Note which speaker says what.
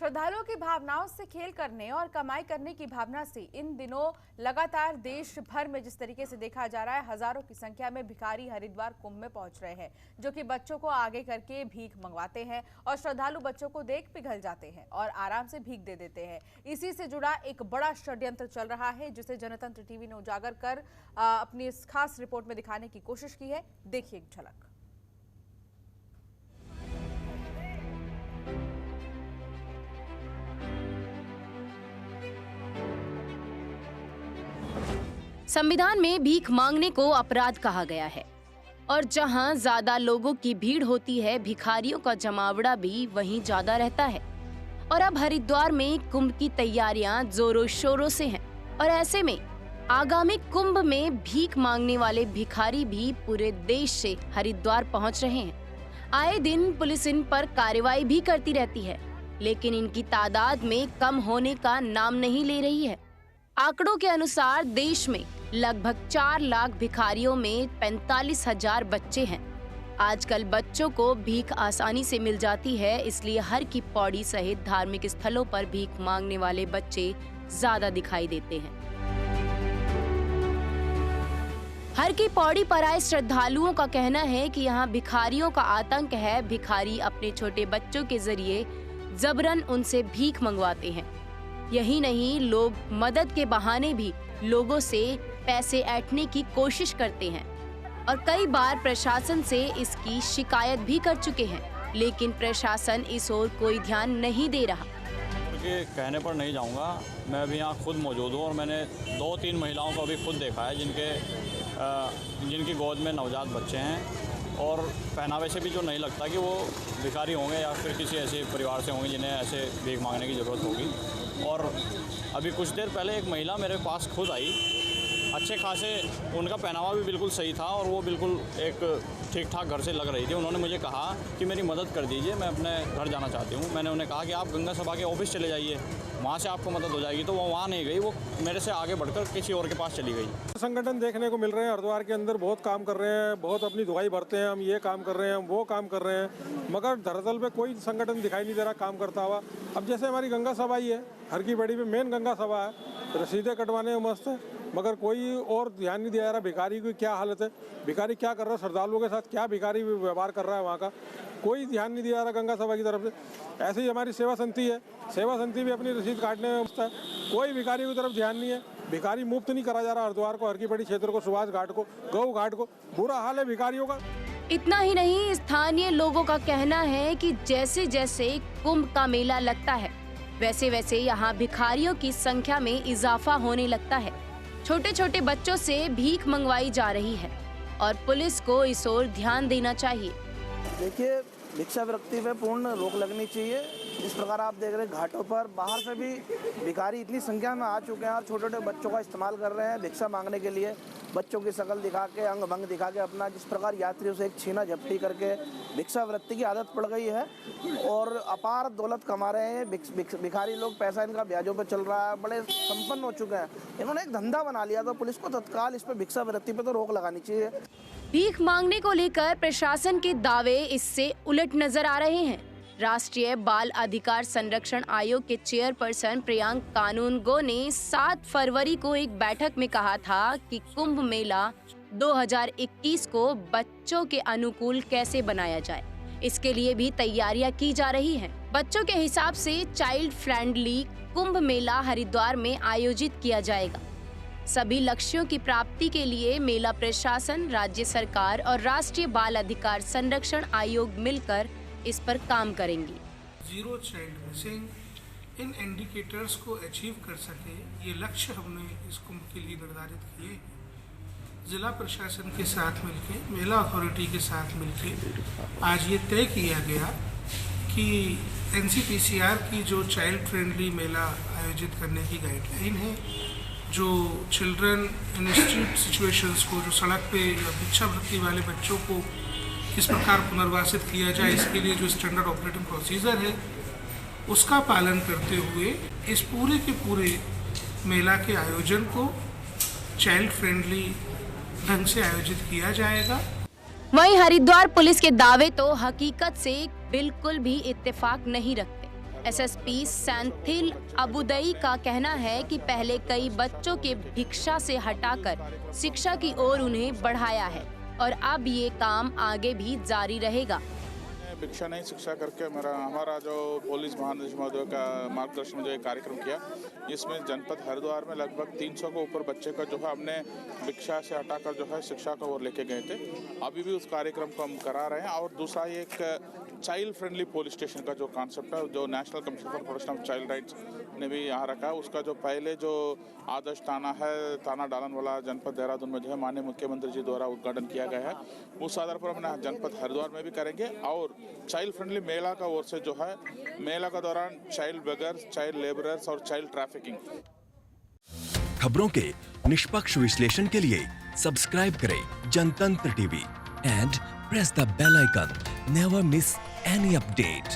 Speaker 1: श्रद्धालुओं की भावनाओं से खेल करने और कमाई करने की भावना से इन दिनों लगातार देश भर में जिस तरीके से देखा जा रहा है, हजारों की संख्या में भिखारी हरिद्वार कुंभ में पहुंच रहे हैं, जो कि बच्चों को आगे करके भीख मंगवाते हैं और श्रद्धालु बच्चों को देख पिघल जाते हैं और आराम से भीख दे देते हैं। इसी से जुड़ा एक बड़ा षड्यंत्र चल रहा है, जिसे जनतंत्र टीवी ने उजागर कर अपनी इस खास रिपोर्ट में दिखाने की कोशिश की है। देखिए एक झलक।
Speaker 2: संविधान में भीख मांगने को अपराध कहा गया है और जहां ज्यादा लोगों की भीड़ होती है, भिखारियों का जमावड़ा भी वहीं ज्यादा रहता है। और अब हरिद्वार में कुंभ की तैयारियां जोरों शोरों से हैं और ऐसे में आगामी कुंभ में भीख मांगने वाले भिखारी भी पूरे देश से हरिद्वार पहुंच रहे हैं। आए दिन पुलिस इन पर कार्रवाई भी करती रहती है, लेकिन इनकी तादाद में कम होने का नाम नहीं ले रही है। आंकड़ों के अनुसार देश में लगभग 4 लाख भिखारियों में 45,000 बच्चे हैं। आजकल बच्चों को भीख आसानी से मिल जाती है, इसलिए हर की पौड़ी सहित धार्मिक स्थलों पर भीख मांगने वाले बच्चे ज्यादा दिखाई देते हैं। हर की पौड़ी पर आए श्रद्धालुओं का कहना है कि यहाँ भिखारियों का आतंक है। भिखारी अपने छोटे बच्चों के जरिए जबरन उनसे भीख मंगवाते हैं। यही नहीं, लोग मदद के बहाने भी लोगों से पैसे ऐंठने की कोशिश करते हैं और कई बार प्रशासन से इसकी शिकायत भी कर चुके हैं, लेकिन प्रशासन इस ओर कोई ध्यान नहीं दे रहा।
Speaker 3: के कहने पर नहीं जाऊंगा, मैं अभी यहाँ खुद मौजूद हूँ और मैंने 2-3 महिलाओं को अभी खुद देखा है जिनकी गोद में नवजात बच्चे हैं और पहनावे से भी जो नहीं लगता कि वो भिखारी होंगे या फिर किसी ऐसे परिवार से होंगे जिन्हें ऐसे भीख मांगने की ज़रूरत होगी। और अभी कुछ देर पहले एक महिला मेरे पास खुद आई, अच्छे खासे उनका पहनावा भी बिल्कुल सही था और वो बिल्कुल एक ठीक ठाक घर से लग रही थी। उन्होंने मुझे कहा कि मेरी मदद कर दीजिए, मैं अपने घर जाना चाहती हूँ। मैंने उन्हें कहा कि आप गंगा सभा के ऑफिस चले जाइए, वहाँ से आपको मदद हो जाएगी। तो वो वहाँ नहीं गई, वो मेरे से आगे बढ़कर किसी और के पास चली गई।
Speaker 4: संगठन देखने को मिल रहे हैं हरिद्वार के अंदर, बहुत काम कर रहे हैं, बहुत अपनी दुआई भरते हैं, हम ये काम कर रहे हैं, हम वो काम कर रहे हैं, मगर धरातल पे कोई संगठन दिखाई नहीं दे रहा काम करता हुआ। अब जैसे हमारी गंगा सभा ही है, हर की बड़ी में मेन गंगा सभा है, रसीदें कटवाने में मस्त है, मगर कोई और ध्यान नहीं दिया जा रहा। भिखारी की क्या हालत है, भिखारी क्या कर रहा है, श्रद्धालुओं के साथ क्या भिखारी व्यवहार कर रहा है, वहाँ का कोई ध्यान नहीं दिया जा रहा गंगा सभा की तरफ से। ऐसे ही हमारी सेवा समिति है, सेवा समिति भी अपनी रसीद काटने में मस्त है, कोई भिखारी की तरफ ध्यान नहीं है। भिखारी मुफ्त नहीं करा जा रहा हरिद्वार को, हर की बड़ी क्षेत्र को, सुभाष घाट को, गौ घाट को, बुरा हाल है भिखारियों का।
Speaker 2: इतना ही नहीं, स्थानीय लोगों का कहना है कि जैसे जैसे कुंभ का मेला लगता है, वैसे वैसे यहाँ भिखारियों की संख्या में इजाफा होने लगता है। छोटे छोटे बच्चों से भीख मंगवाई जा रही है और पुलिस को इस ओर ध्यान देना चाहिए।
Speaker 5: देखिए, भिक्षावृत्ति पे पूर्ण रोक लगनी चाहिए। इस प्रकार आप देख रहे हैं घाटों पर बाहर से भी भिखारी इतनी संख्या में आ चुके हैं और छोटे छोटे बच्चों का इस्तेमाल कर रहे हैं भिक्षा मांगने के लिए। बच्चों की शक्ल दिखा के, अंग भंग दिखा के अपना जिस प्रकार यात्रियों से एक छीना झपटी करके भिक्षावृत्ति की आदत पड़ गई है और अपार दौलत कमा रहे हैं भिखारी लोग। पैसा इनका ब्याजों पर चल रहा है, बड़े संपन्न हो चुके हैं, इन्होंने एक धंधा बना लिया। तो पुलिस को तत्काल इस पर भिक्षावृत्ति पे तो रोक लगानी चाहिए।
Speaker 2: भीख मांगने को लेकर प्रशासन के दावे इससे उलट नजर आ रहे हैं। राष्ट्रीय बाल अधिकार संरक्षण आयोग के चेयरपर्सन प्रियांक कानूनगो ने 7 फरवरी को एक बैठक में कहा था कि कुंभ मेला 2021 को बच्चों के अनुकूल कैसे बनाया जाए, इसके लिए भी तैयारियां की जा रही हैं। बच्चों के हिसाब से चाइल्ड फ्रेंडली कुंभ मेला हरिद्वार में आयोजित किया जाएगा। सभी लक्ष्यों की प्राप्ति के लिए मेला प्रशासन, राज्य सरकार और राष्ट्रीय बाल अधिकार संरक्षण आयोग मिलकर इस पर काम करेंगी।
Speaker 6: Zero child missing in indicators को अचीव कर सके, ये लक्ष्य हमने इस कुंभ के लिए निर्धारित किए हैं। जिला प्रशासन के साथ मिलके, मेला अथॉरिटी के साथ मिलके आज ये तय किया गया कि NCPCR की जो चाइल्ड फ्रेंडली मेला आयोजित करने की गाइडलाइन है, जो चिल्ड्रन इन स्ट्रीट सिचुएशंस को, जो सड़क पे या भिक्षावृत्ति वाले बच्चों को किस प्रकार पुनर्वासित किया जाए, इसके लिए जो स्टैंडर्ड ऑपरेटिंग प्रोसीजर है उसका पालन करते हुए इस पूरे के पूरे मेला के आयोजन को चाइल्ड फ्रेंडली ढंग से आयोजित किया जाएगा।
Speaker 2: वहीं हरिद्वार पुलिस के दावे तो हकीकत से बिल्कुल भी इत्तेफाक नहीं रखते। एसएसपी सेंथिल अबुदई का कहना है कि पहले कई बच्चों के भिक्षा से हटाकर शिक्षा की ओर उन्हें बढ़ाया है और अब ये काम आगे भी जारी रहेगा।
Speaker 7: भिक्षा नहीं शिक्षा करके हमारा जो पुलिस महानिदेशक महोदय का मार्गदर्शन में जो एक कार्यक्रम किया, इसमें जनपद हरिद्वार में लगभग 300 के ऊपर बच्चे का जो है हमने भिक्षा से हटाकर जो है शिक्षा का ओर लेके गए थे। अभी भी उस कार्यक्रम को हम करा रहे हैं। और दूसरा एक चाइल्ड फ्रेंडली पुलिस स्टेशन का जो कॉन्सेप्ट है, जो national commission for protection of child rights ने भी यहाँ रखा है, उसका जो पहले जो आदर्श थाना है, थाना डालन वाला जनपद देहरादून में जो है माननीय मुख्यमंत्री जी द्वारा उद्घाटन किया गया है, उस आधार पर हमने जनपद हरिद्वार में भी करेंगे। और चाइल्ड फ्रेंडली मेला का ओर से जो है मेला का दौरान चाइल्ड बेगर्स, चाइल्ड लेबरर्स और चाइल्ड ट्रैफिकिंग।
Speaker 8: खबरों के निष्पक्ष विश्लेषण के लिए सब्सक्राइब करें Jantantra TV and press the bell icon. Never miss any update।